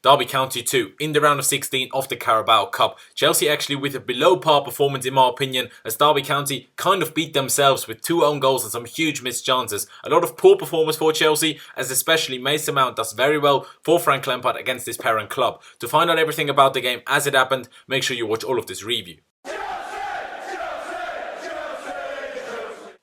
Derby County 2 in the round of 16 of the Carabao Cup. Chelsea actually with a below par performance in my opinion, as Derby County kind of beat themselves with 2 own goals and some huge missed chances. A lot of poor performance for Chelsea, as especially Mason Mount does very well for Frank Lampard against his parent club. To find out everything about the game as it happened, make sure you watch all of this review.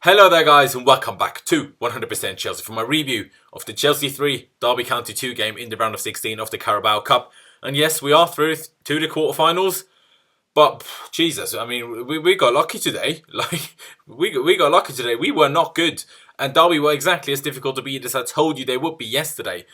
Hello there guys and welcome back to 100% Chelsea for my review of the Chelsea 3 Derby County 2 game in the round of 16 of the Carabao Cup. And yes, we are through to the quarterfinals. But Jesus, I mean, we got lucky today. Like we got lucky today. We were not good, and Derby were exactly as difficult to beat as I told you they would be yesterday.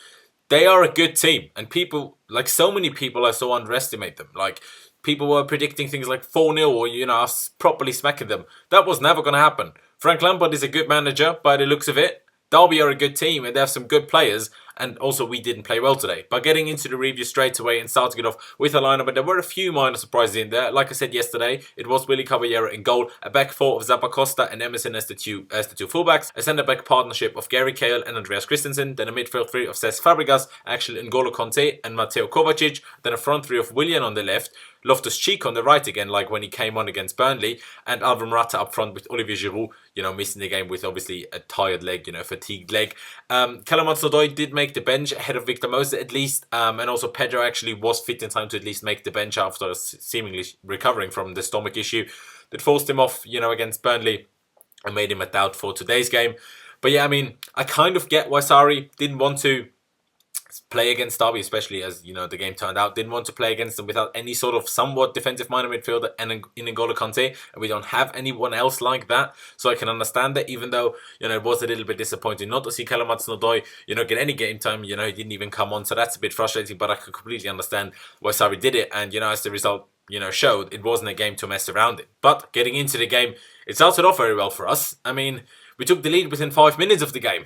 They are a good team, and people, like so many people, I saw underestimate them. Like people were predicting things like 4-0 or us properly smacking them. That was never going to happen. Frank Lampard is a good manager by the looks of it. Derby are a good team and they have some good players. And also we didn't play well today. But getting into the review straight away and starting it off with a lineup. And there were a few minor surprises in there. Like I said yesterday, it was Willy Caballero in goal. A back four of Zappacosta and Emerson as the two fullbacks. A centre-back partnership of Gary Cahill and Andreas Christensen. Then a midfield three of Cesc Fabregas, actually N'Golo Kanté and Mateo Kovacic. Then a front three of Willian on the left. Loftus-Cheek on the right again, like when he came on against Burnley, and Alvaro Morata up front with Olivier Giroud, missing the game with obviously a tired leg, fatigued leg. Callum Hudson-Odoi did make the bench ahead of Victor Moses at least, and also Pedro actually was fit in time to at least make the bench after seemingly recovering from the stomach issue that forced him off, against Burnley and made him a doubt for today's game. But yeah, I mean, I kind of get why Sarri didn't want to play against Derby, especially as the game turned out. Didn't want to play against them without any sort of somewhat defensive minded midfielder and in N'Golo Kanté, and we don't have anyone else like that. So I can understand that, even though it was a little bit disappointing not to see Callum Hudson-Odoi get any game time. He didn't even come on, so that's a bit frustrating. But I can completely understand why Sarri did it, and as the result showed, it wasn't a game to mess around in. But getting into the game, it started off very well for us. I mean, we took the lead within 5 minutes of the game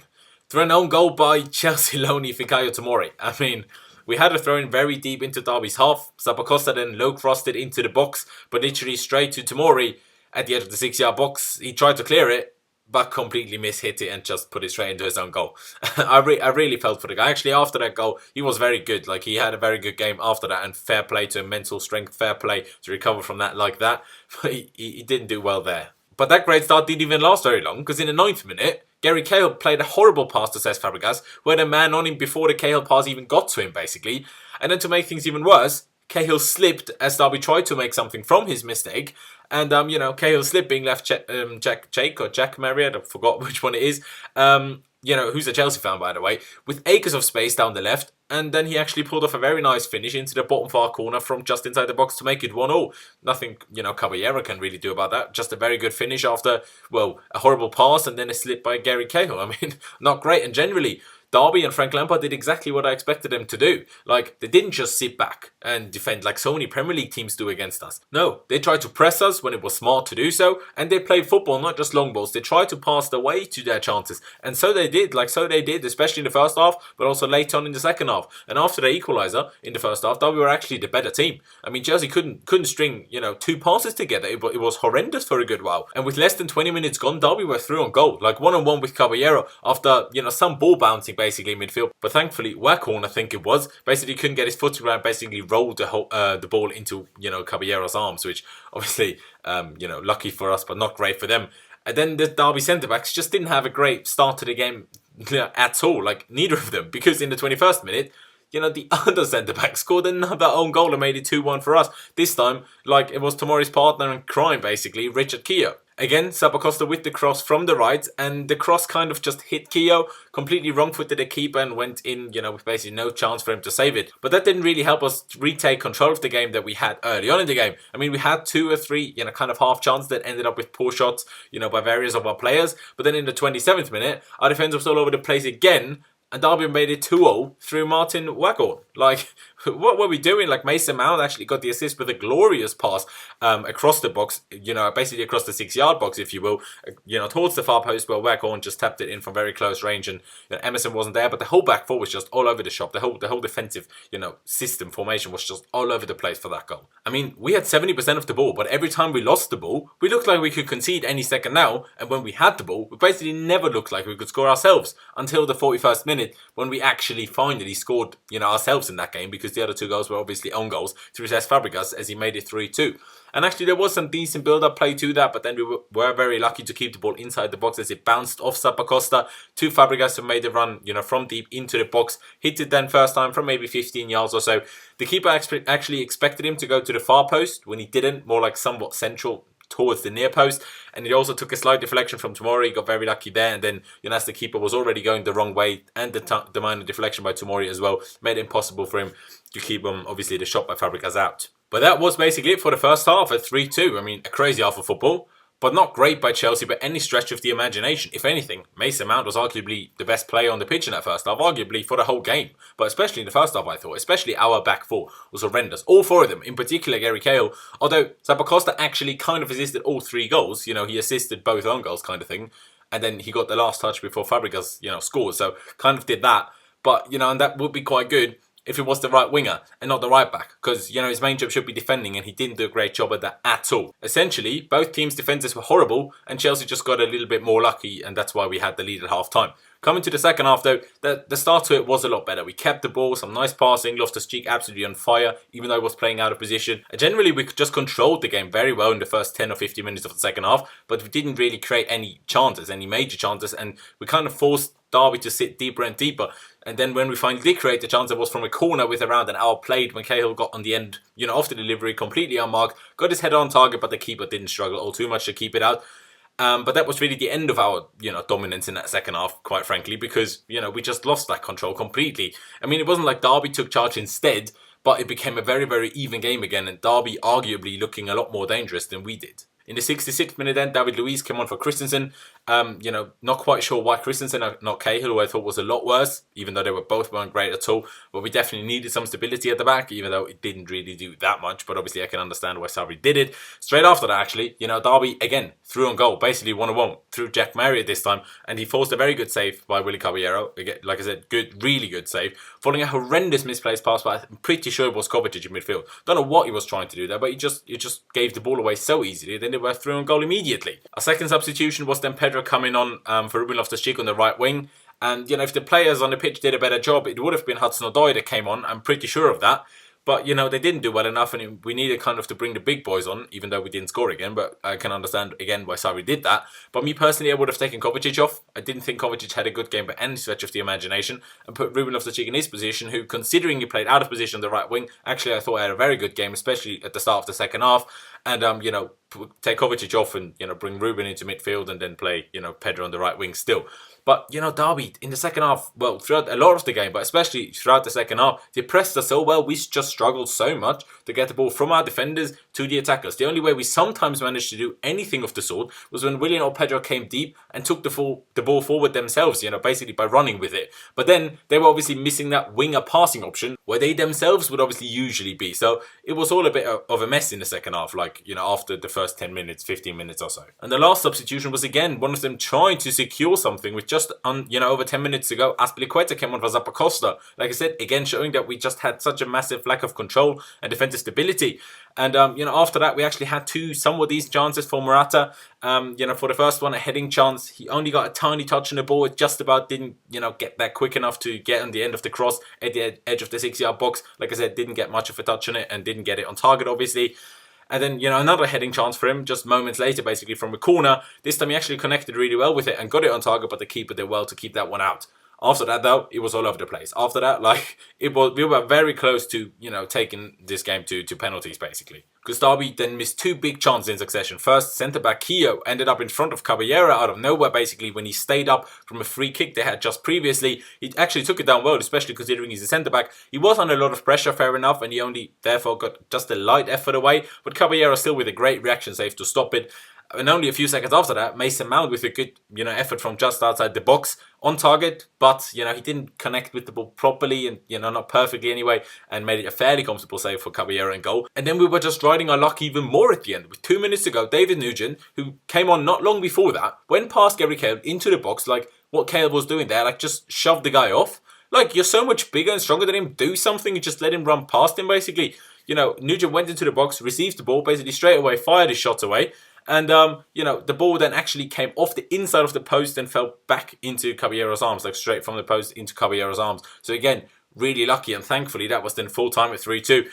through an own goal by Chelsea loanee Fikayo Tomori. I mean, we had a throw in very deep into Derby's half. Zappacosta then low-crossed it into the box, but literally straight to Tomori at the edge of the 6-yard box. He tried to clear it, but completely mishit it and just put it straight into his own goal. I really felt for the guy. Actually, after that goal, he was very good. Like, he had a very good game after that, and fair play to him, mental strength, fair play to recover from that like that. But he didn't do well there. But that great start didn't even last very long, because in the 9th minute, Gary Cahill played a horrible pass to Cesc Fabregas, who had a man on him before the Cahill pass even got to him, basically. And then to make things even worse, Cahill slipped as Derby tried to make something from his mistake. And, Cahill slipping left Jack Marriott, I forgot which one it is, who's a Chelsea fan, by the way, with acres of space down the left. And then he actually pulled off a very nice finish into the bottom far corner from just inside the box to make it 1-1. Nothing, Caballero can really do about that. Just a very good finish after, a horrible pass and then a slip by Gary Cahill. I mean, not great. And generally, Derby and Frank Lampard did exactly what I expected them to do. Like, they didn't just sit back and defend like so many Premier League teams do against us. No, they tried to press us when it was smart to do so, and they played football, not just long balls. They tried to pass the way to their chances, and so they did, especially in the first half, but also later on in the second half. And after the equaliser in the first half, Derby were actually the better team. I mean, Chelsea couldn't string, 2 passes together. It was horrendous for a good while. And with less than 20 minutes gone, Derby were through on goal, like 1-on-1 with Caballero after, some ball bouncing basically in midfield. But thankfully, Waghorn, I think it was, basically couldn't get his foot around, basically rolled the ball into, Caballero's arms, which obviously, lucky for us, but not great for them. And then the Derby centre-backs just didn't have a great start to the game at all, like neither of them, because in the 21st minute, the other centre-back scored another own goal and made it 2-1 for us. This time, it was Tomori's partner in crime, basically, Richard Keogh. Again, Zappacosta with the cross from the right, and the cross kind of just hit Keogh, completely wrong-footed the keeper and went in, with basically no chance for him to save it. But that didn't really help us retake control of the game that we had early on in the game. I mean, we had 2 or 3, kind of half chance that ended up with poor shots, by various of our players. But then in the 27th minute, our defence was all over the place again, and Derby made it 2-0 through Martin Waghorn. Like, what were we doing? Like, Mason Mount actually got the assist with a glorious pass across the box, basically across the 6-yard box, if you will, towards the far post where Waghorn just tapped it in from very close range, and Emerson wasn't there, but the whole back four was just all over the shop. The whole defensive, system formation was just all over the place for that goal. I mean, we had 70% of the ball, but every time we lost the ball, we looked like we could concede any second now, and when we had the ball, we basically never looked like we could score ourselves until the 41st minute, when we actually finally scored, ourselves in that game, because because the other 2 goals were obviously own goals through Fabregas as he made it 3-2. And actually there was some decent build-up play to that, but then we were very lucky to keep the ball inside the box as it bounced off Zappacosta to Fabregas, who made the run, from deep into the box. Hit it then first time from maybe 15 yards or so. The keeper actually expected him to go to the far post when he didn't, more like somewhat central towards the near post, and he also took a slight deflection from Tomori. He got very lucky there, and then as the keeper was already going the wrong way, and the minor deflection by Tomori as well made it impossible for him to keep obviously the shot by Fabregas out. But that was basically it for the first half at 3-2. I mean, a crazy half of football, but not great by Chelsea by any stretch of the imagination. If anything, Mason Mount was arguably the best player on the pitch in that first half, arguably for the whole game. But especially in the first half, I thought, especially our back four was horrendous. All 4 of them, in particular Gary Cahill, although Zappacosta actually kind of assisted all 3 goals. He assisted both own goals kind of thing. And then he got the last touch before Fabregas, scored. So kind of did that. But, and that would be quite good if it was the right winger and not the right back, because his main job should be defending, and he didn't do a great job at that at all. Essentially, both teams' defences were horrible, and Chelsea just got a little bit more lucky, and that's why we had the lead at half time. Coming to the second half though, the start to it was a lot better. We kept the ball, some nice passing, Loftus-Cheek absolutely on fire, even though he was playing out of position. Generally, we just controlled the game very well in the first 10 or 15 minutes of the second half, but we didn't really create any chances, any major chances, and we kind of forced Derby to sit deeper and deeper. And then when we finally did create the chance, it was from a corner with around an hour played when Cahill got on the end, off the delivery, completely unmarked, got his head on target, but the keeper didn't struggle all too much to keep it out. But that was really the end of our, dominance in that second half, quite frankly, because, we just lost that control completely. I mean, it wasn't like Derby took charge instead, but it became a very, very even game again, and Derby arguably looking a lot more dangerous than we did. In the 66th minute then, David Luiz came on for Christensen. Not quite sure why Christensen, not Cahill, who I thought was a lot worse, even though they weren't great at all. But we definitely needed some stability at the back, even though it didn't really do that much. But obviously I can understand why Sarri did it. Straight after that, actually, Derby, again, threw on goal, basically 1-1, through Jack Marriott this time. And he forced a very good save by Willy Caballero. Again, like I said, really good save. Following a horrendous misplaced pass, but I'm pretty sure it was Kovacic in midfield. Don't know what he was trying to do there, but he just gave the ball away so easily. Then they were through on goal immediately. A second substitution was then Pedro coming on for Ruben Loftus-Cheek on the right wing. And, if the players on the pitch did a better job, it would have been Hudson-Odoi that came on. I'm pretty sure of that. But, they didn't do well enough, and we needed kind of to bring the big boys on, even though we didn't score again. But I can understand, again, why Sarri did that. But me personally, I would have taken Kovacic off. I didn't think Kovacic had a good game by any stretch of the imagination, and put Ruben Loftus-Cheek in his position, who, considering he played out of position on the right wing, actually I thought had a very good game, especially at the start of the second half. And, take Kovacic off and, bring Ruben into midfield and then play, Pedro on the right wing still. But, Derby, in the second half, well, throughout a lot of the game, but especially throughout the second half, they pressed us so well, we just struggled so much to get the ball from our defenders to the attackers. The only way we sometimes managed to do anything of the sort was when Willian or Pedro came deep and took the ball forward themselves, basically by running with it. But then they were obviously missing that winger passing option where they themselves would obviously usually be. So it was all a bit of a mess in the second half, like, after the first 10 minutes, 15 minutes or so. And the last substitution was again one of them trying to secure something with just over 10 minutes ago. Azpilicueta came on for Zappacosta. Like I said, again showing that we just had such a massive lack of control and defensive stability. And after that, we actually had 2 somewhat decent chances for Morata. For the first one, a heading chance. He only got a tiny touch on the ball. It just about didn't, get that quick enough to get on the end of the cross at the edge of the 6-yard box. Like I said, didn't get much of a touch on it and didn't get it on target, obviously. And then, another heading chance for him just moments later, basically from a corner. This time he actually connected really well with it and got it on target, but the keeper did well to keep that one out. After that, though, it was all over the place. After that, we were very close to, taking this game to penalties, basically. Because Derby then missed 2 big chances in succession. First, centre-back Keogh ended up in front of Caballero out of nowhere, basically, when he stayed up from a free kick they had just previously. He actually took it down well, especially considering he's a centre-back. He was under a lot of pressure, fair enough, and he only, therefore, got just a light effort away. But Caballero still with a great reaction save to stop it. And only a few seconds after that, Mason Mount with a good, effort from just outside the box on target. But, he didn't connect with the ball properly and, not perfectly anyway, and made it a fairly comfortable save for Caballero and goal. And then we were just riding our luck even more at the end. With 2 minutes to go, David Nugent, who came on not long before that, went past Gary Cahill into the box, like what Cahill was doing there, just shoved the guy off. Like, you're so much bigger and stronger than him, do something, you just let him run past him, basically. Nugent went into the box, received the ball, basically straight away, fired his shot away. And, the ball then actually came off the inside of the post and fell back into Caballero's arms, like straight from the post into Caballero's arms. So again, really lucky, and thankfully that was then full time at 3-2.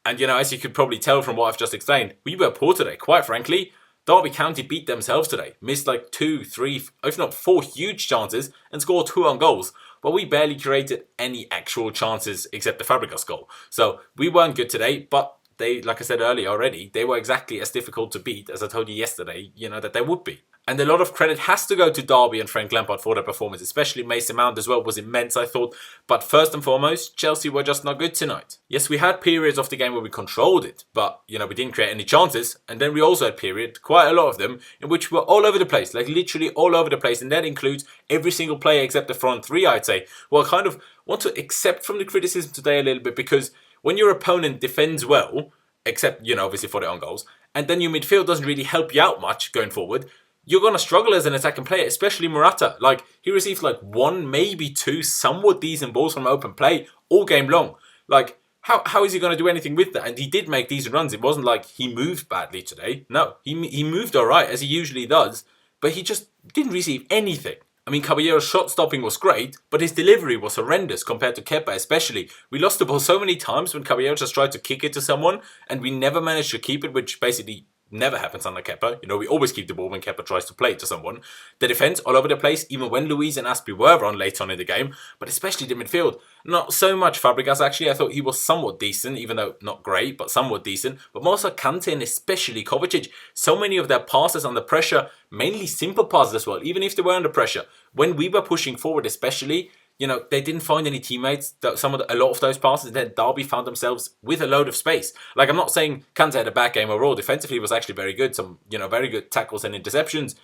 And, as you could probably tell from what I've just explained, we were poor today. Quite frankly, Derby County beat themselves today. Missed like 2, 3, if not 4 huge chances and scored 2 on goals. But we barely created any actual chances except the Fabregas goal. So we weren't good today, but they, like I said earlier already, they were exactly as difficult to beat as I told you yesterday, that they would be. And a lot of credit has to go to Derby and Frank Lampard for their performance, especially Mason Mount as well was immense, I thought. But first and foremost, Chelsea were just not good tonight. Yes, we had periods of the game where we controlled it, but, we didn't create any chances. And then we also had periods, quite a lot of them, in which we were all over the place, like literally all over the place. And that includes every single player except the front three, I'd say. Well, I kind of want to accept from the criticism today a little bit, because when your opponent defends well, except, obviously for their own goals, and then your midfield doesn't really help you out much going forward, you're going to struggle as an attacking player, especially Morata. Like, he received like 1, maybe 2 somewhat decent balls from open play all game long. Like, how is he going to do anything with that? And he did make decent runs. It wasn't like he moved badly today. No, he moved all right, as he usually does, but he just didn't receive anything. I mean, Caballero's shot stopping was great, but his delivery was horrendous compared to Kepa especially. We lost the ball so many times when Caballero just tried to kick it to someone, and we never managed to keep it, which basically never happens under Kepa. We always keep the ball when Kepa tries to play it to someone. The defence all over the place, even when Luiz and Aspie were on late on in the game, but especially the midfield. Not so much Fabregas, actually. I thought he was somewhat decent, even though not great, but somewhat decent. But Moussa, Kante, and especially Kovacic, so many of their passes under pressure, mainly simple passes as well, even if they were under pressure. When we were pushing forward especially, they didn't find any teammates. A lot of those passes, then Derby found themselves with a load of space. Like, I'm not saying Kante had a bad game overall. Defensively, he was actually very good. Some, very good tackles and interceptions.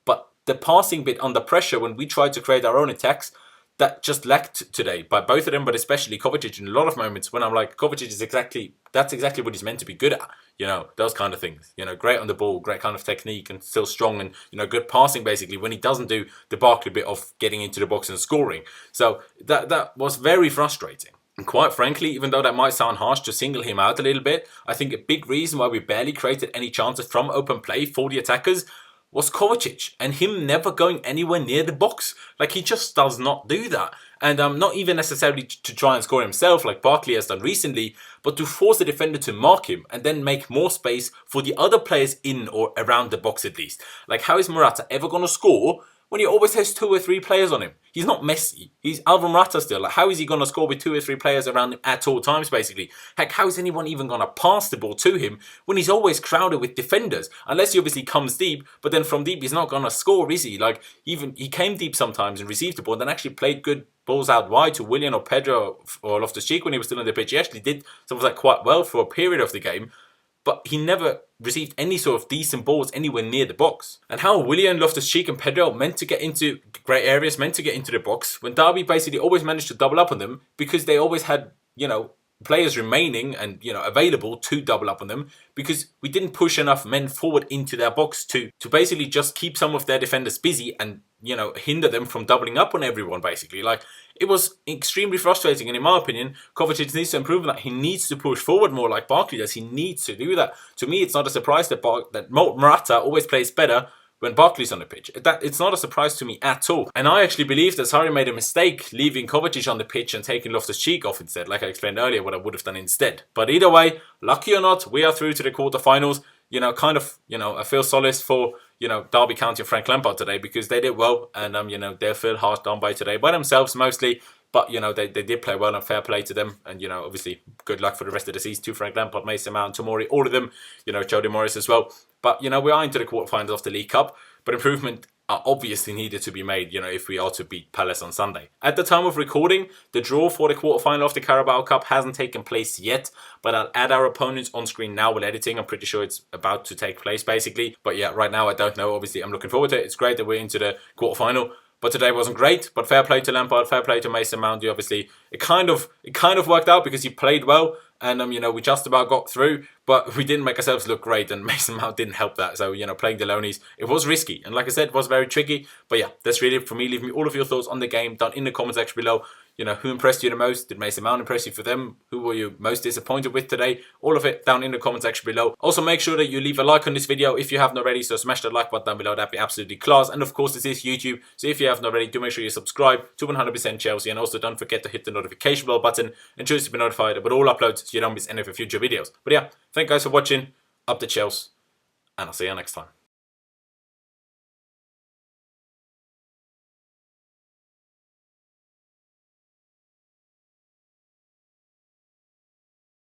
But the passing bit under pressure, when we tried to create our own attacks, that just lacked today by both of them, but especially Kovacic in a lot of moments when I'm like, Kovacic that's exactly what he's meant to be good at. Those kind of things. Great on the ball, great kind of technique, and still strong, and good passing basically, when he doesn't do the Barkley bit of getting into the box and scoring. So that was very frustrating. And quite frankly, even though that might sound harsh to single him out a little bit, I think a big reason why we barely created any chances from open play for the attackers was Kovacic, and him never going anywhere near the box. Like, he just does not do that. And not even necessarily to try and score himself like Barkley has done recently, but to force the defender to mark him and then make more space for the other players in or around the box at least. Like, how is Morata ever going to score when he always has 2 or 3 players on him? He's not Messi. He's Alvaro Morata still. Like, how is he going to score with 2 or 3 players around him at all times, basically? Heck, how is anyone even going to pass the ball to him when he's always crowded with defenders? Unless he obviously comes deep, but then from deep he's not going to score, is he? Like, even he came deep sometimes and received the ball and then actually played good balls out wide to Willian or Pedro or Loftus-Cheek when he was still on the pitch. He actually did some of that quite well for a period of the game, but he never received any sort of decent balls anywhere near the box. And how Willian, Loftus-Cheek and Pedro meant to get into great areas, meant to get into the box, when Derby basically always managed to double up on them because they always had, players remaining and, available to double up on them, because we didn't push enough men forward into their box to basically just keep some of their defenders busy and, hinder them from doubling up on everyone, basically. Like, it was extremely frustrating, and in my opinion, Kovacic needs to improve that. He needs to push forward more like Barkley does. He needs to do that. To me, it's not a surprise that Morata always plays better when Barkley's on the pitch. It's not a surprise to me at all. And I actually believe that Sarri made a mistake leaving Kovacic on the pitch and taking Loftus-Cheek off instead, like I explained earlier, what I would have done instead. But either way, lucky or not, we are through to the quarterfinals. I feel solace for, Derby County and Frank Lampard today, because they did well, and, they feel hard done by today by themselves mostly. But, they did play well, and fair play to them. And, obviously, good luck for the rest of the season to Frank Lampard, Mason Mount, Tomori, all of them. Jody Morris as well. But, we are into the quarterfinals of the League Cup. But improvement are obviously needed to be made, if we are to beat Palace on Sunday. At the time of recording, the draw for the quarterfinal of the Carabao Cup hasn't taken place yet. But I'll add our opponents on screen now with editing. I'm pretty sure it's about to take place, basically. But yeah, right now I don't know. Obviously, I'm looking forward to it. It's great that we're into the quarterfinal. But today wasn't great. But fair play to Lampard, fair play to Mason Mount. Obviously, it kind of worked out because he played well, and we just about got through. But we didn't make ourselves look great, and Mason Mount didn't help that. So playing the Lonies, it was risky, and like I said, it was very tricky. But yeah, that's really it for me. Leave me all of your thoughts on the game down in the comment section below. You know, who impressed you the most? Did Mason Mount impress you for them? Who were you most disappointed with today? All of it down in the comment section below. Also, make sure that you leave a like on this video if you haven't already. So smash that like button down below. That'd be absolutely class. And of course, this is YouTube. So if you haven't already, do make sure you subscribe to 100% Chelsea. And also don't forget to hit the notification bell button and choose to be notified about all uploads so you don't miss any of the future videos. But yeah, thank you guys for watching. Up the Chelsea. And I'll see you next time.